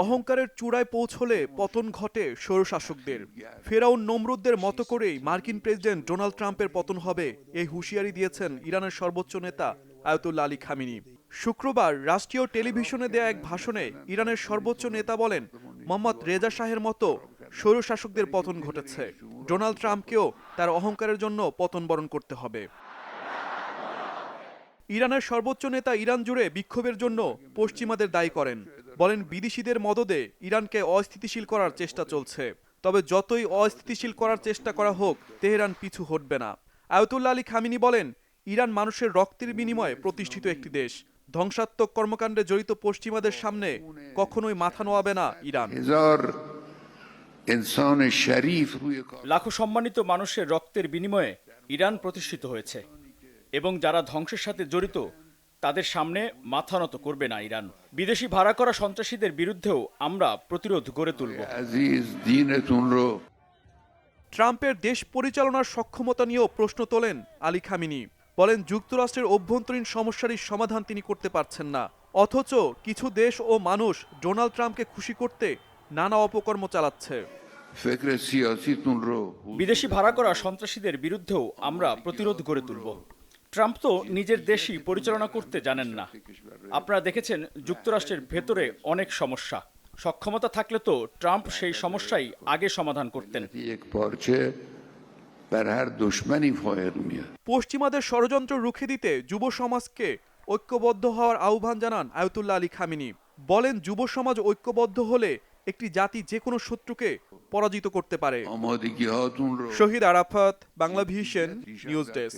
অহংকারের চূড়ায় পৌঁছলে পতন ঘটে স্বৈরশাসকদের। ফেরাউন নমরুদদের মতো করেই মার্কিন প্রেসিডেন্ট ডোনাল্ড ট্রাম্পের পতন হবে, এই হুঁশিয়ারি দিয়েছেন ইরানের সর্বোচ্চ নেতা আয়াতুল্লাহ আলী খামেনি। শুক্রবার রাষ্ট্রীয় টেলিভিশনে দেয়া এক ভাষণে ইরানের সর্বোচ্চ নেতা বলেন, মোহাম্মদ রেজা শাহের মতো স্বৈরশাসকদের পতন ঘটেছে। ডোনাল্ড ট্রাম্পকেও তার অহংকারের জন্য পতন বরণ করতে হবে। ইরানের সর্বোচ্চ নেতা ইরান জুড়ে বিক্ষোভের জন্য পশ্চিমাদের দায়ী করেন। বলেন, বিদেশিদের মদদে ইরানকে অস্থিতিশীল করার চেষ্টা চলছে। তবে যতই অস্থিতিশীল করার চেষ্টা করা হোক, তেহরান পিছু হটবে না। আয়াতুল্লাহ আলী খামেনি বলেন, ইরান মানুষের রক্তের বিনিময়ে প্রতিষ্ঠিত একটি দেশ। ধ্বংসাত্মক কর্মকাণ্ডে জড়িত পশ্চিমাদের সামনে কখনোই মাথা নোয়াবে না ইরান। লাখো সম্মানিত মানুষের রক্তের বিনিময়ে ইরান প্রতিষ্ঠিত হয়েছে এবং যারা ধ্বংসের সাথে জড়িত তাদের সামনে মাথা নত করবে না ইরান। বিদেশি ভাড়া করা সন্ত্রাসীদের বিরুদ্ধেও আমরা প্রতিরোধ গড়ে তুলব। ট্রাম্পের দেশ পরিচালনার সক্ষমতা নিয়েও প্রশ্ন তোলেন আলী খামেনি। বলেন, যুক্তরাষ্ট্রের অভ্যন্তরীণ সমস্যারই সমাধান তিনি করতে পারছেন না, অথচ কিছু দেশ ও মানুষ ডোনাল্ড ট্রাম্পকে খুশি করতে নানা অপকর্ম চালাচ্ছে। বিদেশি ভাড়া করা সন্ত্রাসীদের বিরুদ্ধেও আমরা প্রতিরোধ গড়ে তুলব। ট্রাম্প তো নিজের দেশই পরিচালনা করতে জানেন না। আপনারা দেখেছেন যুক্তরাষ্ট্রের ভেতরে অনেক সমস্যা। সক্ষমতা থাকলে তো ট্রাম্প সেই সমস্যাই আগে সমাধান করতেন। পশ্চিমাদের ষড়যন্ত্র রুখে দিতে যুব সমাজকে ঐক্যবদ্ধ হওয়ার আহ্বান জানান আয়াতুল্লাহ আলী খামেনি। বলেন, যুব সমাজ ঐক্যবদ্ধ হলে একটি জাতি যে কোনো শত্রুকে পরাজিত করতে পারে। Shahid Arafat, Bangla vision, news desk.